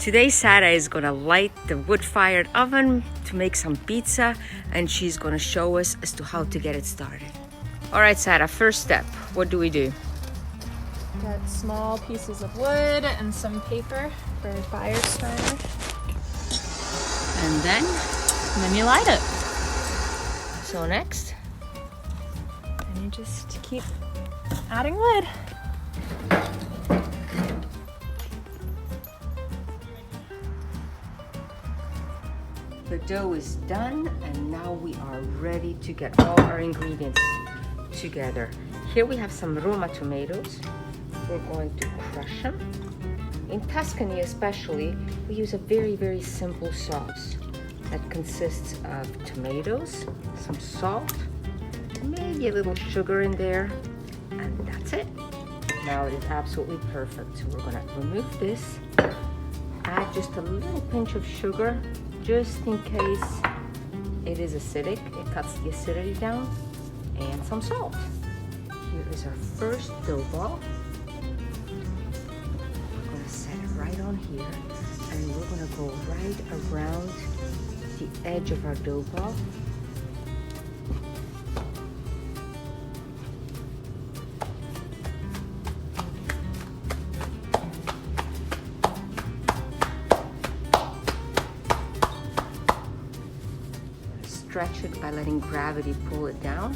Today Sara is gonna light the wood-fired oven to make some pizza, and she's gonna show us as to how to get it started. All right, Sara, first step, what do we do? Got small pieces of wood and some paper for a fire starter. And then you light it. So next? And you just keep adding wood. The dough is done, and now we are ready to get all our ingredients together. Here we have some Roma tomatoes. We're going to crush them. In Tuscany especially, we use a very, very simple sauce that consists of tomatoes, some salt, maybe a little sugar in there, and that's it. Now it is absolutely perfect. So we're gonna remove this, add just a little pinch of sugar, just in case it is acidic. It cuts the acidity down, and some salt. Here is our first dough ball. We're gonna set it right on here, and we're gonna go right around the edge of our dough ball. Stretch it by letting gravity pull it down.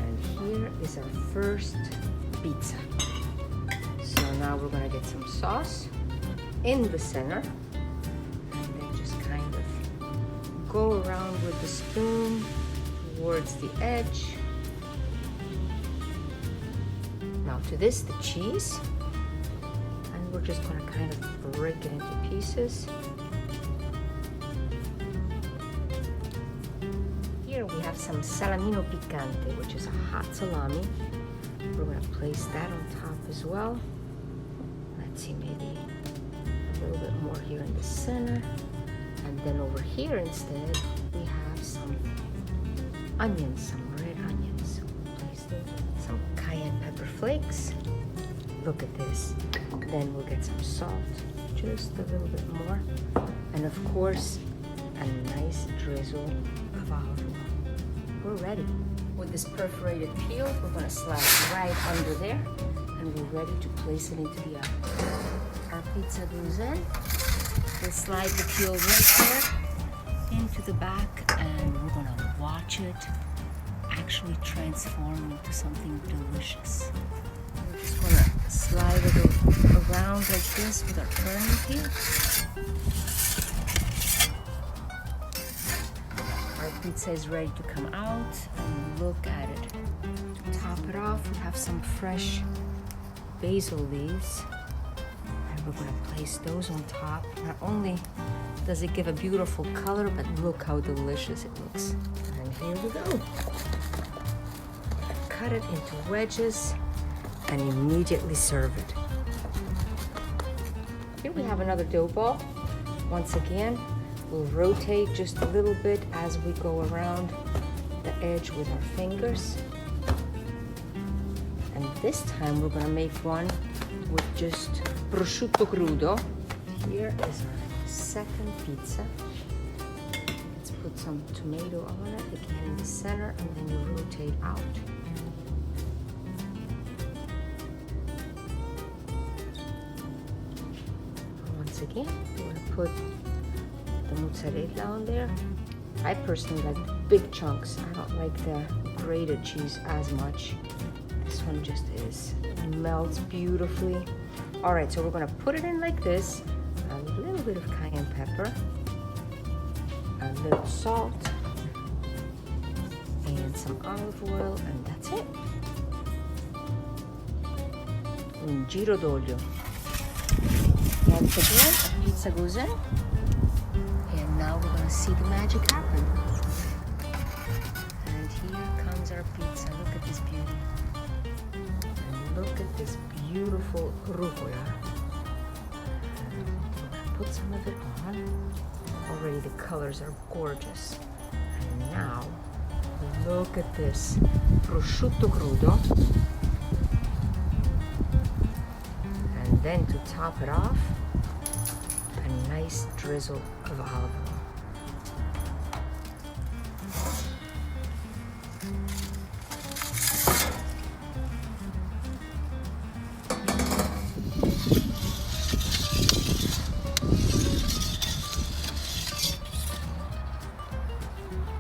And here is our first pizza. So now we're gonna get some sauce in the center, and then just kind of go around with the spoon towards the edge. Now to this, the cheese, and we're just gonna kind of break it into pieces. Here we have some salamino picante, which is a hot salami. We're gonna place that on top as well. Let's see, maybe a little bit more here in the center. And then over here instead, we have some onions, some red onions. Place some cayenne pepper flakes. Look at this. Then we'll get some salt, just a little bit more, and of course a nice drizzle of olive oil. We're ready. With this perforated peel, we're going to slide right under there, and we're ready to place it into the oven. Our pizza goes in. We'll slide the peel right there into the back, and we're going to watch it actually transform into something delicious. We're just gonna slide it around like this with our turning peel. Our pizza is ready to come out, and look at it. To top it off, we have some fresh basil leaves, and we're gonna place those on top. Not only does it give a beautiful color, but look how delicious it looks. And here we go. Cut it into wedges and immediately serve it. Here we have another dough ball. Once again, we'll rotate just a little bit as we go around the edge with our fingers. And this time we're gonna make one with just prosciutto crudo. Here is our second pizza. Let's put some tomato on it, again in the center, and then you rotate out. Once again, we're going to put the mozzarella on there. I personally like big chunks. I don't like the grated cheese as much. This one just is. It melts beautifully. All right, so we're going to put it in like this. A little bit of cayenne pepper, a little salt, and some olive oil, and that's it. Un giro d'olio. Once again, our pizza goes in, and now we're gonna see the magic happen. And here comes our pizza. Look at this beauty. And look at this beautiful rucola. Put some of it on. Already the colors are gorgeous. And now, look at this. Prosciutto crudo. And then to top it off, a nice drizzle of olive oil.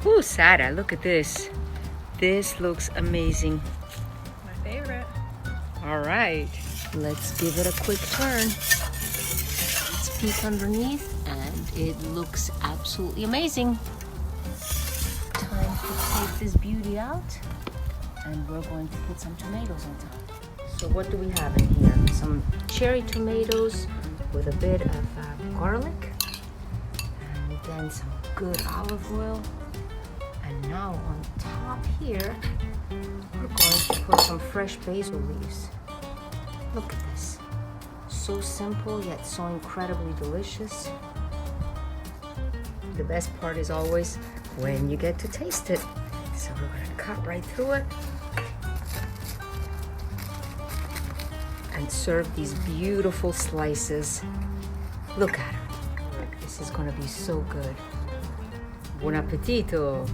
Ooh, Sarah, look at this. This looks amazing. My favorite. All right, let's give it a quick turn. Let's peek underneath, and it looks absolutely amazing. Time to take this beauty out, and we're going to put some tomatoes on top. So what do we have in here? Some cherry tomatoes with a bit of garlic, and then some good olive oil. And now on top here, we're going to put some fresh basil leaves. Look at this. So simple, yet so incredibly delicious. The best part is always when you get to taste it. So we're gonna cut right through it and serve these beautiful slices. Look at them. This is gonna be so good. Buon appetito!